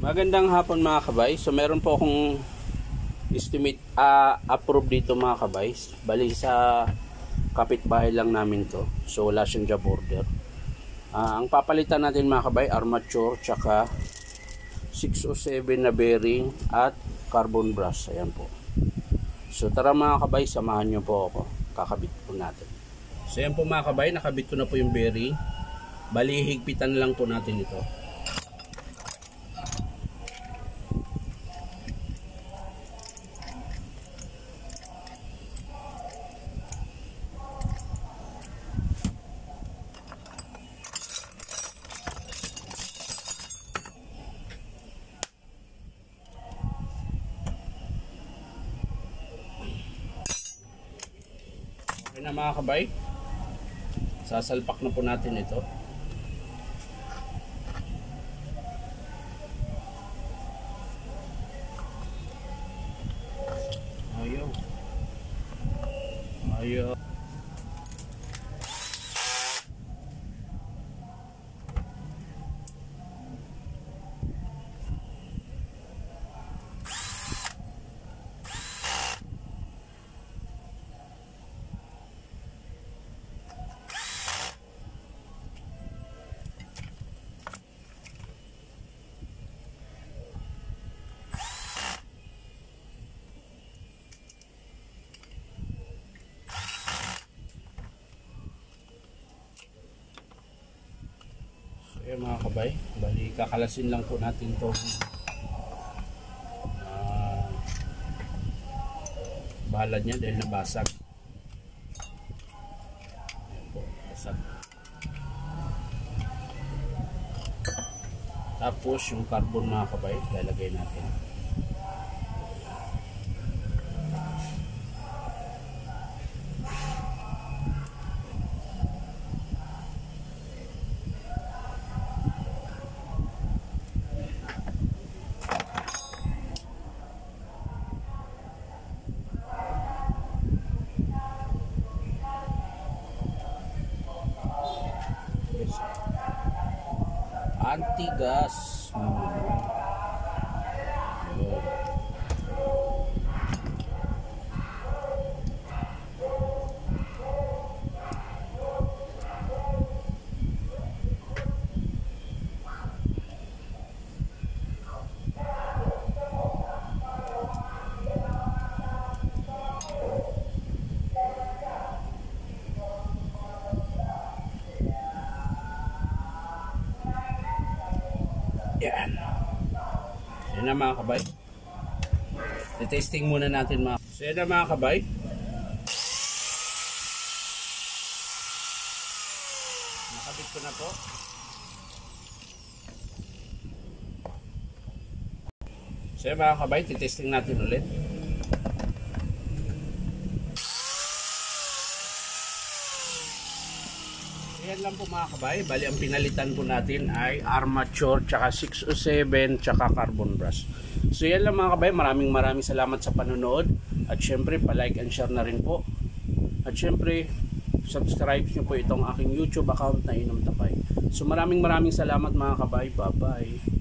Magandang hapon mga kabay. So meron po akong estimate approve dito mga kabay. Bali sa kapitbahay lang namin to. So wala siyang job order. Ang papalitan natin mga kabay, armature tsaka 607 na bearing at carbon brush. Ayan po. So tara mga kabay, samahan nyo po ako. Kakabit po natin. So ayan po mga kabay, nakabit ko na po yung bearing. Bali higpitan lang po natin ito. Okay na mga kabay, sasalpak na po natin ito. Ayaw. Ayan mga kabay, bali kakalasin lang po natin itong balad niya dahil nabasag. Ayan po, basag. Tapos yung carbon mga kabay, lalagay natin. Anti-gas. Yan. Yan na mga kabay. I-testing muna natin mga. So yan na mga kabay. Nakabit ko na po. So yan mga kabay, i-testing natin ulit. Ayan lang po mga kabay, bali ang pinalitan po natin ay armature, tsaka 607, tsaka carbon brush. So yan lang mga kabay, maraming salamat sa panonood. At syempre, pa-like and share na rin po. At syempre, subscribe nyo po itong aking YouTube account na Inom Tapay. So maraming salamat mga kabay, bye bye.